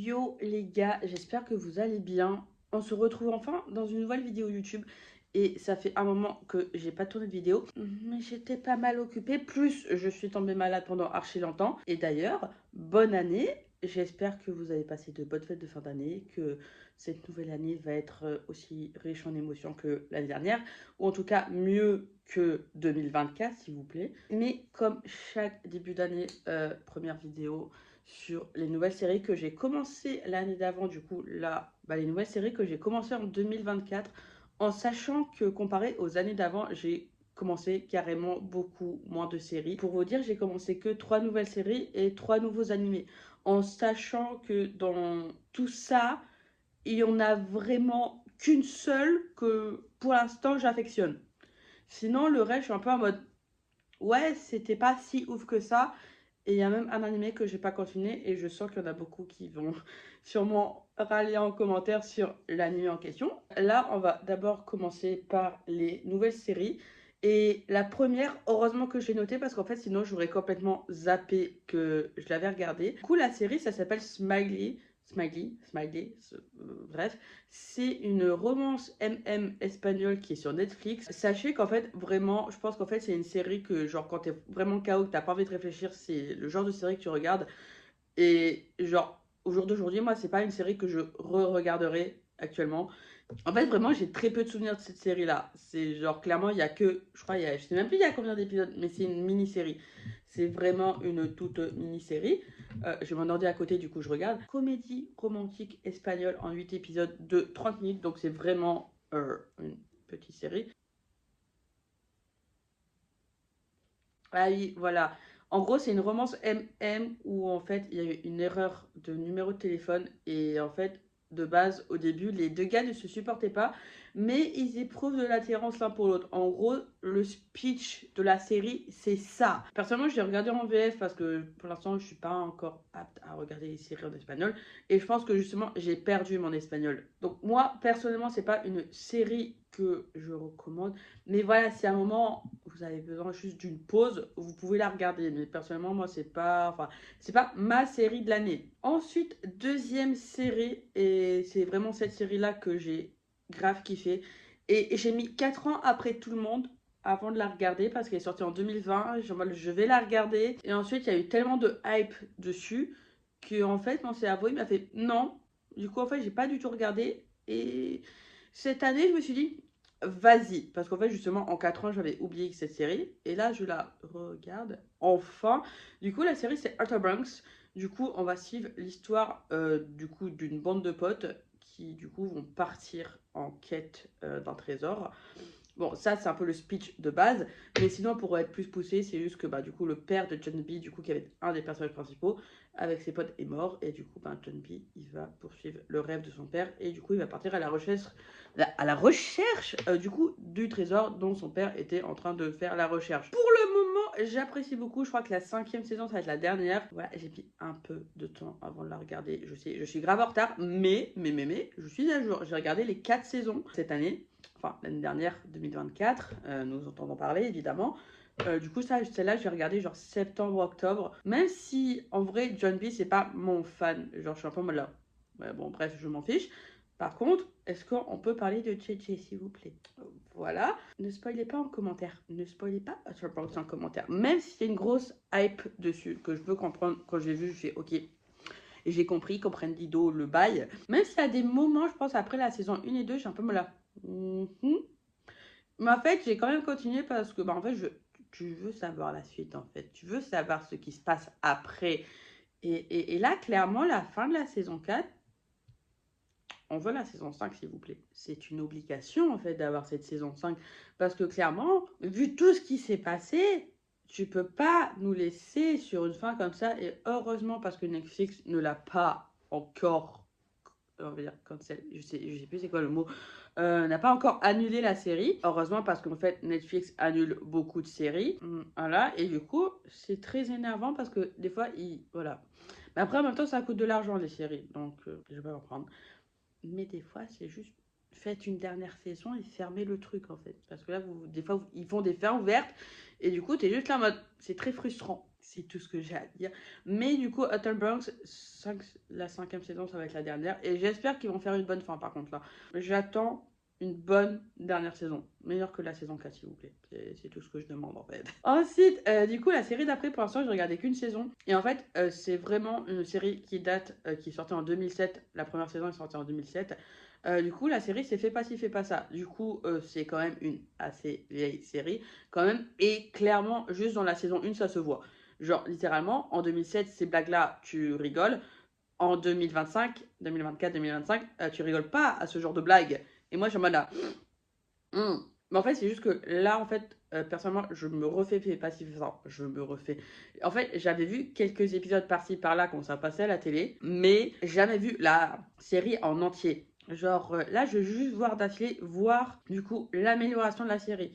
Yo les gars, j'espère que vous allez bien. On se retrouve enfin dans une nouvelle vidéo YouTube. Et ça fait un moment que j'ai pas tourné de vidéo. Mais j'étais pas mal occupée. Plus je suis tombée malade pendant archi longtemps. Et d'ailleurs, bonne année. J'espère que vous avez passé de bonnes fêtes de fin d'année. Que cette nouvelle année va être aussi riche en émotions que l'année dernière. Ou en tout cas mieux que 2024 s'il vous plaît. Mais comme chaque début d'année, première vidéo sur les nouvelles séries que j'ai commencé l'année d'avant. Du coup, là, les nouvelles séries que j'ai commencé en 2024, en sachant que comparé aux années d'avant, j'ai commencé carrément beaucoup moins de séries. Pour vous dire, j'ai commencé que 3 nouvelles séries et 3 nouveaux animés. En sachant que dans tout ça, il y en a vraiment qu'une seule que pour l'instant j'affectionne. Sinon, le reste, je suis un peu en mode ouais, c'était pas si ouf que ça. Et il y a même un animé que j'ai pas continué et je sens qu'il y en a beaucoup qui vont sûrement râler en commentaire sur l'animé en question. Là, on va d'abord commencer par les nouvelles séries. Et la première, heureusement que j'ai noté parce qu'en fait, sinon, j'aurais complètement zappé que je l'avais regardée. Du coup, la série, ça s'appelle Smiley, bref. C'est une romance MM espagnole qui est sur Netflix. Sachez qu'en fait, vraiment, je pense qu'en fait, c'est une série que, genre, quand t'es vraiment KO, que t'as pas envie de réfléchir, c'est le genre de série que tu regardes. Et, genre, au jour d'aujourd'hui, moi, c'est pas une série que je re-regarderai actuellement. En fait, vraiment, j'ai très peu de souvenirs de cette série-là. C'est genre, clairement, il y a que, je crois, je sais même plus il y a combien d'épisodes, mais c'est une mini-série. C'est vraiment une toute mini-série. J'ai mon ordi à côté, du coup, je regarde. Comédie romantique espagnole en 8 épisodes de 30 minutes, donc c'est vraiment une petite série. Ah oui, voilà. En gros, c'est une romance MM où en fait, il y a eu une erreur de numéro de téléphone et en fait, de base, au début, les deux gars ne se supportaient pas, mais ils éprouvent de l'attirance l'un pour l'autre. En gros, le speech de la série, c'est ça. Personnellement, je l'ai regardé en VF parce que pour l'instant, je suis pas encore apte à regarder les séries en espagnol et je pense que justement, j'ai perdu mon espagnol. Donc moi, personnellement, c'est pas une série que je recommande. Mais voilà, si à un moment vous avez besoin juste d'une pause, vous pouvez la regarder. Mais personnellement, moi, c'est pas ma série de l'année. Ensuite, deuxième série, et c'est vraiment cette série-là que j'ai grave kiffé. Et j'ai mis 4 ans après tout le monde avant de la regarder parce qu'elle est sortie en 2020. Je vais la regarder. Et ensuite, il y a eu tellement de hype dessus que en fait, mon cerveau, il m'a fait non. Du coup, en fait, j'ai pas du tout regardé. Et cette année, je me suis dit, vas-y, parce qu'en fait, justement, en 4 ans, j'avais oublié cette série. Et là, je la regarde enfin. Du coup, la série, c'est Outer Banks. Du coup, on va suivre l'histoire du coup d'une bande de potes qui, du coup, vont partir en quête d'un trésor. Bon, ça, c'est un peu le speech de base. Mais sinon, pour être plus poussé, c'est juste que, du coup, le père de John B, du coup, qui avait un des personnages principaux, avec ses potes, est mort. Et du coup, John B, il va poursuivre le rêve de son père. Et du coup, il va partir à la recherche du coup, du trésor dont son père était en train de faire la recherche. Pour le moment, j'apprécie beaucoup. Je crois que la 5e saison, ça va être la dernière. Voilà, j'ai mis un peu de temps avant de la regarder. Je sais, je suis grave en retard, mais, je suis à jour. J'ai regardé les 4 saisons cette année. Enfin, l'année dernière, 2024, nous entendons parler évidemment. Du coup, celle-là, j'ai regardé genre septembre-octobre. Même si, en vrai, John B, c'est pas mon fan. Genre, je suis un peu en mode là. Ouais, bon, bref, je m'en fiche. Par contre, est-ce qu'on peut parler de Tchétché, s'il vous plaît? Voilà. Ne spoilez pas en commentaire. Ne spoilez pas en commentaire. Même s'il y a une grosse hype dessus, que je veux comprendre, quand j'ai vu, je fais ok. Et j'ai compris, comprennent Dido, le bail. Même s'il y a des moments, je pense, après la saison 1 et 2, j'ai un peu mal là. Mais en fait, j'ai quand même continué parce que, en fait, tu veux savoir la suite, en fait. Tu veux savoir ce qui se passe après. Et là, clairement, la fin de la saison 4, on veut la saison 5, s'il vous plaît. C'est une obligation, en fait, d'avoir cette saison 5. Parce que, clairement, vu tout ce qui s'est passé, tu peux pas nous laisser sur une fin comme ça. Et heureusement, parce que Netflix ne l'a pas encore, on va dire cancel, je sais plus c'est quoi le mot, n'a pas encore annulé la série. Heureusement, parce qu'en fait, Netflix annule beaucoup de séries. Voilà, et du coup, c'est très énervant parce que des fois, voilà. Mais après, en même temps, ça coûte de l'argent, les séries. Donc, je vais pas en prendre. Mais des fois, c'est juste faites une dernière saison et fermez le truc en fait. Parce que là, des fois, ils font des fins ouvertes et du coup, t'es juste là en mode, c'est très frustrant. C'est tout ce que j'ai à dire. Mais du coup, Hotel Bronx, la 5e saison, ça va être la dernière. Et j'espère qu'ils vont faire une bonne fin par contre là. J'attends une bonne dernière saison. Meilleure que la saison 4, s'il vous plaît. C'est tout ce que je demande en fait. Ensuite, du coup, la série d'après, pour l'instant, je regardais qu'une saison. Et en fait, c'est vraiment une série qui date, qui est sortie en 2007. La première saison est sortie en 2007. Du coup, la série c'est Fais pas ci, fais pas ça. Du coup, c'est quand même une assez vieille série, quand même. Et clairement, juste dans la saison 1, ça se voit. Genre, littéralement, en 2007, ces blagues-là, tu rigoles. En 2025, 2024, 2025, tu rigoles pas à ce genre de blagues. Et moi, je suis en mode là. Mais en fait, c'est juste que là, en fait, personnellement, je me refais Fais pas ci, fais ça. Je me refais. En fait, j'avais vu quelques épisodes par-ci par-là quand ça passait à la télé, mais jamais vu la série en entier. Genre, là, je veux juste voir d'affilée, voir du coup l'amélioration de la série.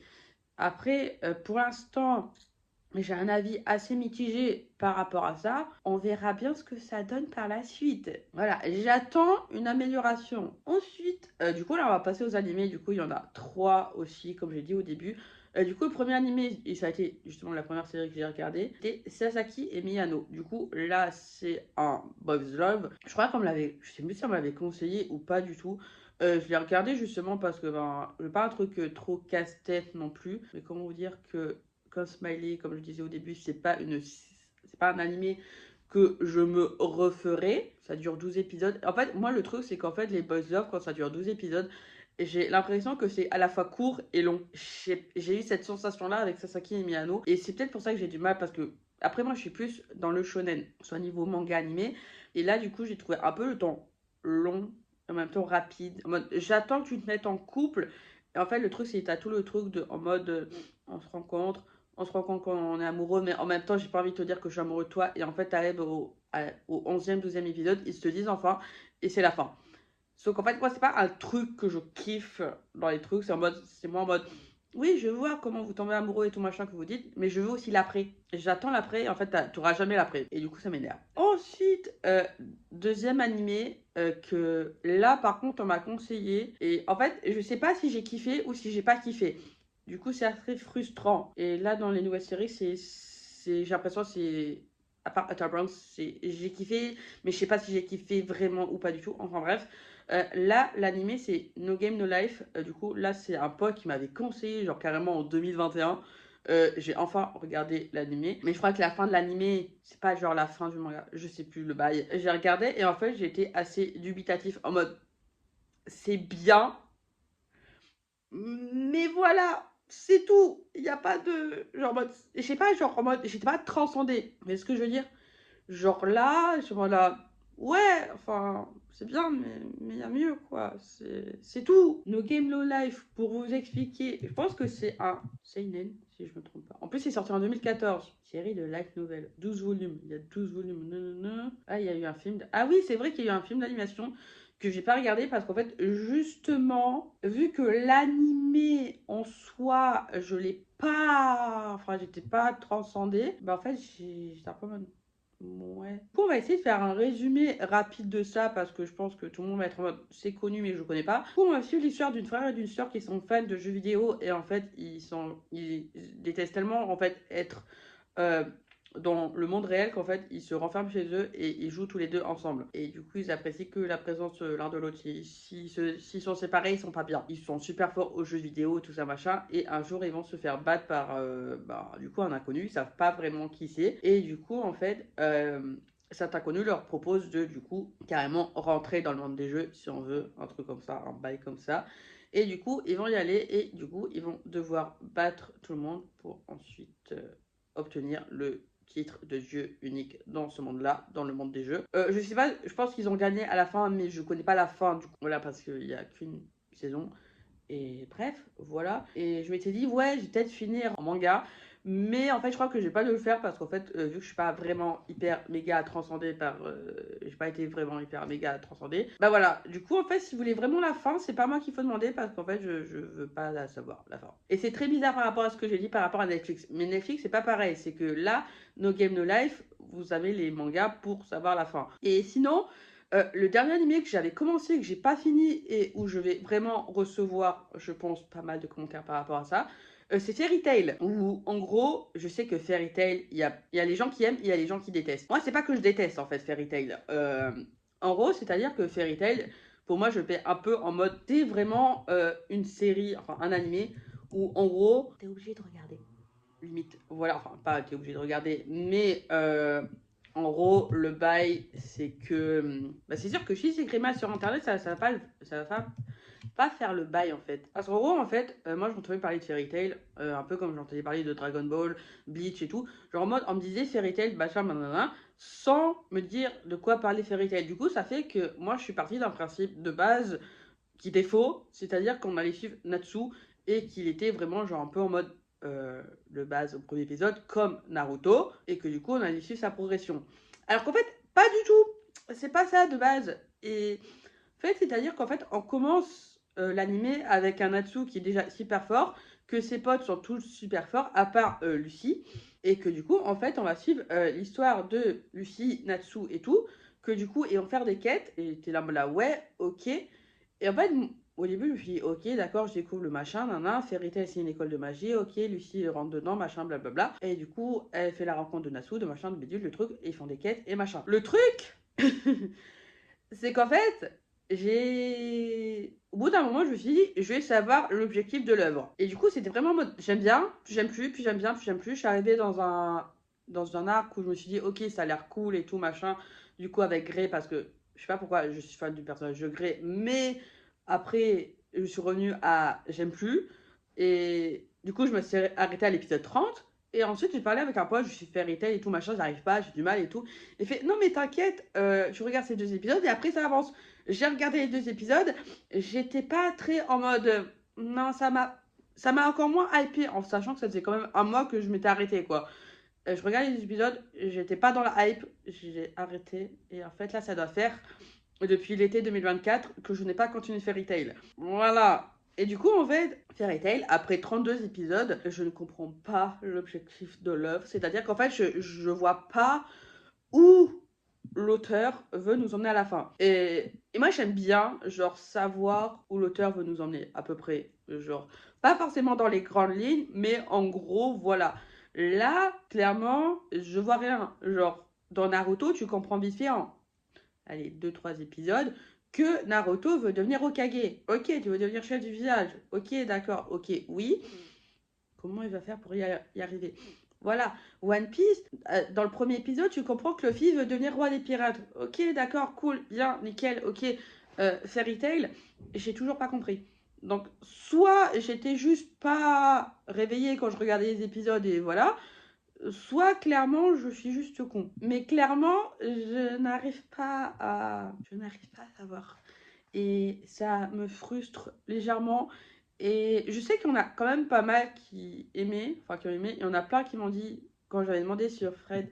Après, pour l'instant, j'ai un avis assez mitigé par rapport à ça. On verra bien ce que ça donne par la suite. Voilà, j'attends une amélioration. Ensuite, du coup, là, on va passer aux animés. Du coup, il y en a 3 aussi, comme j'ai dit au début. Du coup, le premier animé, et ça a été justement la première série que j'ai regardée, c'était Sasaki et Miyano. Du coup, là, c'est un Boys Love. Je crois qu'on me l'avait, je sais plus si on me l'avait conseillé ou pas du tout. Je l'ai regardé justement parce que pas un truc trop casse-tête non plus, mais comment vous dire que comme Smiley, comme je disais au début, c'est pas un animé que je me referai. Ça dure 12 épisodes. En fait, moi, le truc, c'est qu'en fait, les Boys Love, quand ça dure 12 épisodes, j'ai l'impression que c'est à la fois court et long. J'ai eu cette sensation-là avec Sasaki et Miyano. Et c'est peut-être pour ça que j'ai du mal, parce que, après, moi, je suis plus dans le shonen, soit niveau manga animé. Et là, du coup, j'ai trouvé un peu le temps long, en même temps rapide. En mode, j'attends que tu te mettes en couple. Et en fait, le truc, c'est que t'as tout le truc de, en mode, on se rencontre, on se rend compte qu'on est amoureux, mais en même temps, j'ai pas envie de te dire que je suis amoureux de toi. Et en fait, t'arrives au 11e, 12e épisode, ils se te disent enfin, et c'est la fin. Sauf qu'en fait, moi, c'est pas un truc que je kiffe dans les trucs. C'est moi en mode, oui, je vois comment vous tombez amoureux et tout machin que vous dites, mais je veux aussi l'après. J'attends l'après, et en fait, t'auras jamais l'après. Et du coup, ça m'énerve. Ensuite, deuxième animé que là, par contre, on m'a conseillé. Et en fait, je sais pas si j'ai kiffé ou si j'ai pas kiffé. Du coup, c'est assez frustrant. Et là, dans les nouvelles séries, j'ai l'impression que c'est. À part Outer Bronx, j'ai kiffé, mais je sais pas si j'ai kiffé vraiment ou pas du tout. Enfin bref. Là, l'animé, c'est No Game No Life. Du coup, là, c'est un pote qui m'avait conseillé, genre carrément en 2021. J'ai enfin regardé l'animé. Mais je crois que la fin de l'animé, c'est pas genre la fin du manga. Je sais plus le bail. J'ai regardé et en fait, j'ai été assez dubitatif en mode c'est bien, mais voilà, c'est tout. Il n'y a pas de. Genre, en mode. Je sais pas, genre, en mode. J'étais pas transcendée. Mais ce que je veux dire, genre là, je suis en mode là. Ouais, enfin, c'est bien, mais il y a mieux, quoi. C'est tout. No Game No Life, pour vous expliquer, je pense que c'est un seinen, si je me trompe pas. En plus, c'est sorti en 2014. Série de light novel. 12 volumes. Il y a 12 volumes. Non, non, non. Ah, il y a eu un film. Ah oui, c'est vrai qu'il y a eu un film d'animation que j'ai pas regardé parce qu'en fait, justement, vu que l'animé en soi, je l'ai pas. Enfin, j'étais pas transcendée, bah en fait, j'étais un peu en mode. Ouais. Du coup, on va essayer de faire un résumé rapide de ça parce que je pense que tout le monde va être en mode c'est connu mais je connais pas. Du coup, on va suivre l'histoire d'une frère et d'une sœur qui sont fans de jeux vidéo et en fait, ils détestent tellement en fait être euh, dans le monde réel qu'en fait ils se renferment chez eux et ils jouent tous les deux ensemble. Et du coup ils apprécient que la présence l'un de l'autre. S'ils sont séparés, ils sont pas bien. Ils sont super forts aux jeux vidéo, tout ça machin. Et un jour ils vont se faire battre par du coup un inconnu. Ils savent pas vraiment qui c'est. Et du coup en fait cet inconnu leur propose de du coup carrément rentrer dans le monde des jeux si on veut, un truc comme ça, un bail comme ça. Et du coup, ils vont y aller et du coup, ils vont devoir battre tout le monde pour ensuite obtenir le titre de dieu unique dans ce monde-là, dans le monde des jeux. Je sais pas, je pense qu'ils ont gagné à la fin, mais je connais pas la fin du coup. Voilà, parce qu'il y a qu'une saison. Et bref, voilà. Et je m'étais dit, ouais, je vais peut-être finir en manga. Mais en fait, je crois que je vais pas le faire parce qu'en fait, vu que je suis pas vraiment hyper méga transcendée par. J'ai pas été vraiment hyper méga transcendée. Bah voilà. Du coup, en fait, si vous voulez vraiment la fin, c'est pas moi qu'il faut demander parce qu'en fait, je veux pas la savoir, la fin. Et c'est très bizarre par rapport à ce que j'ai dit par rapport à Netflix. Mais Netflix, c'est pas pareil. C'est que là, No Game No Life, vous avez les mangas pour savoir la fin. Et sinon. Le dernier animé que j'avais commencé, que j'ai pas fini et où je vais vraiment recevoir, je pense, pas mal de commentaires par rapport à ça, c'est Fairy Tail. Où, en gros, je sais que Fairy Tail, il y a les gens qui aiment, il y a les gens qui détestent. Moi, c'est pas que je déteste, en fait, Fairy Tail. En gros, c'est-à-dire que Fairy Tail, pour moi, je le fais un peu en mode, c'est vraiment une série, enfin, un animé, où, en gros, t'es obligé de regarder. Limite, voilà, enfin, pas t'es obligé de regarder, mais en gros, le bail, c'est que. Bah, c'est sûr que si c'est grimace sur internet, ça va pas faire le bail en fait. Parce qu'en gros, en fait, moi je m'entendais parler de Fairy Tail, un peu comme j'entendais parler de Dragon Ball, Bleach et tout. Genre en mode, on me disait Fairy Tail, machin, nanana, sans me dire de quoi parler Fairy Tail. Du coup, ça fait que moi je suis partie d'un principe de base qui était faux, c'est-à-dire qu'on allait suivre Natsu et qu'il était vraiment genre un peu en mode de base au premier épisode comme Naruto et que du coup on allait suivre sa progression. Alors qu'en fait, pas du tout, c'est pas ça de base. Et en fait, c'est-à-dire qu'en fait, on commence l'animé avec un Natsu qui est déjà super fort, que ses potes sont tous super forts, à part Lucie, et que du coup, en fait, on va suivre l'histoire de Lucie, Natsu et tout, que du coup, et on faire des quêtes, et t'es là, ouais, ok. Et en fait, au début, je me suis dit, ok, d'accord, je découvre le machin, nana, Fairy Tail, c'est une école de magie, ok, Lucie rentre dedans, machin, blablabla. Et du coup, elle fait la rencontre de Natsu, de machin, de bidule, le truc, et ils font des quêtes, et machin. Le truc c'est qu'en fait, j'ai. Au bout d'un moment, je me suis dit, je vais savoir l'objectif de l'œuvre. Et du coup, c'était vraiment en mode, j'aime bien, puis j'aime plus, puis j'aime bien, puis j'aime plus. Je suis arrivée dans un arc où je me suis dit, ok, ça a l'air cool et tout, machin. Du coup, avec Grey, parce que je sais pas pourquoi je suis fan du personnage de Grey, mais après, je suis revenue à j'aime plus. Et du coup, je me suis arrêtée à l'épisode 30. Et ensuite, j'ai parlé avec un pote, je suis fait Fairy Tail et tout, machin, j'arrive pas, j'ai du mal et tout. Il fait non mais t'inquiète, tu regardes ces deux épisodes et après ça avance. J'ai regardé les deux épisodes, j'étais pas très en mode non ça m'a encore moins hypé en sachant que ça faisait quand même un mois que je m'étais arrêté quoi. Je regardais les épisodes, j'étais pas dans la hype, j'ai arrêté et en fait là ça doit faire depuis l'été 2024 que je n'ai pas continué Fairy Tail. Voilà. Et du coup, en fait, Fairy Tail, après 32 épisodes, je ne comprends pas l'objectif de l'œuvre. C'est-à-dire qu'en fait, je vois pas où l'auteur veut nous emmener à la fin. Et moi, j'aime bien, genre, savoir où l'auteur veut nous emmener, à peu près. Genre, pas forcément dans les grandes lignes, mais en gros, voilà. Là, clairement, je vois rien. Genre, dans Naruto, tu comprends vite fait en, allez, 2-3 épisodes, que Naruto veut devenir Hokage. Ok, tu veux devenir chef du village. Ok, d'accord, ok, oui. Comment il va faire pour y arriver? Voilà, One Piece, dans le premier épisode, tu comprends que Luffy veut devenir roi des pirates. Ok, d'accord, cool, bien, nickel, ok. Fairy Tail, j'ai toujours pas compris. Donc, soit j'étais juste pas réveillée quand je regardais les épisodes et voilà, soit clairement je suis juste con. Mais clairement, je n'arrive pas à savoir. Et ça me frustre légèrement. Et je sais qu'il y en a quand même pas mal qui aimaient, enfin qui ont aimé. Il y en a plein qui m'ont dit, quand j'avais demandé sur Fred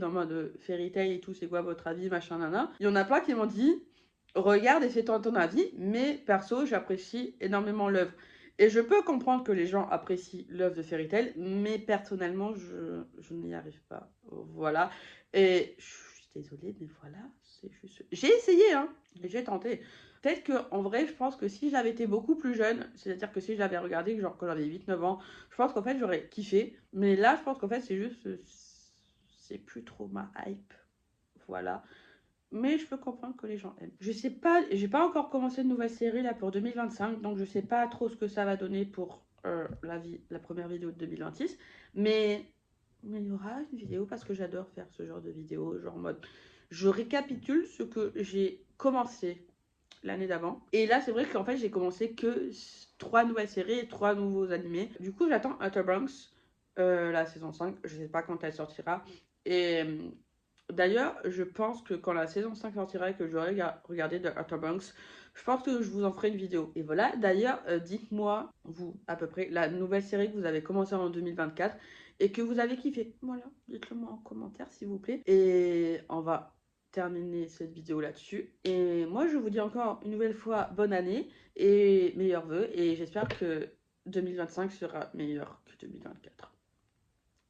en mode Fairy Tail et tout, c'est quoi votre avis, machin, nana. Il y en a plein qui m'ont dit, regarde et fais-toi ton avis, mais perso, j'apprécie énormément l'œuvre. Et je peux comprendre que les gens apprécient l'œuvre de Fairy Tail, mais personnellement, je n'y arrive pas. Voilà. Et je suis désolée, mais voilà, c'est juste. J'ai essayé, hein, j'ai tenté. Peut-être que en vrai, je pense que si j'avais été beaucoup plus jeune, c'est-à-dire que si je l'avais regardé genre quand j'avais 8-9 ans, je pense qu'en fait j'aurais kiffé. Mais là, je pense qu'en fait c'est juste. C'est plus trop ma hype. Voilà. Mais je peux comprendre que les gens aiment. Je sais pas, j'ai pas encore commencé de nouvelle série là pour 2025, donc je sais pas trop ce que ça va donner pour la première vidéo de 2026. Mais il y aura une vidéo parce que j'adore faire ce genre de vidéo, genre en mode je récapitule ce que j'ai commencé l'année d'avant. Et là, c'est vrai qu'en fait, j'ai commencé que 3 nouvelles séries et 3 nouveaux animés. Du coup, j'attends Outer Banks, la saison 5. Je sais pas quand elle sortira. Et d'ailleurs, je pense que quand la saison 5 sortira et que j'aurai regardé de Outer Banks, je pense que je vous en ferai une vidéo. Et voilà, d'ailleurs, dites-moi, vous, à peu près, la nouvelle série que vous avez commencé en 2024 et que vous avez kiffé. Voilà, dites-le moi en commentaire, s'il vous plaît. Et on va terminer cette vidéo là-dessus. Et moi, je vous dis encore une nouvelle fois bonne année et meilleurs vœux. Et j'espère que 2025 sera meilleur que 2024.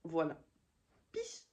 Voilà. Peace!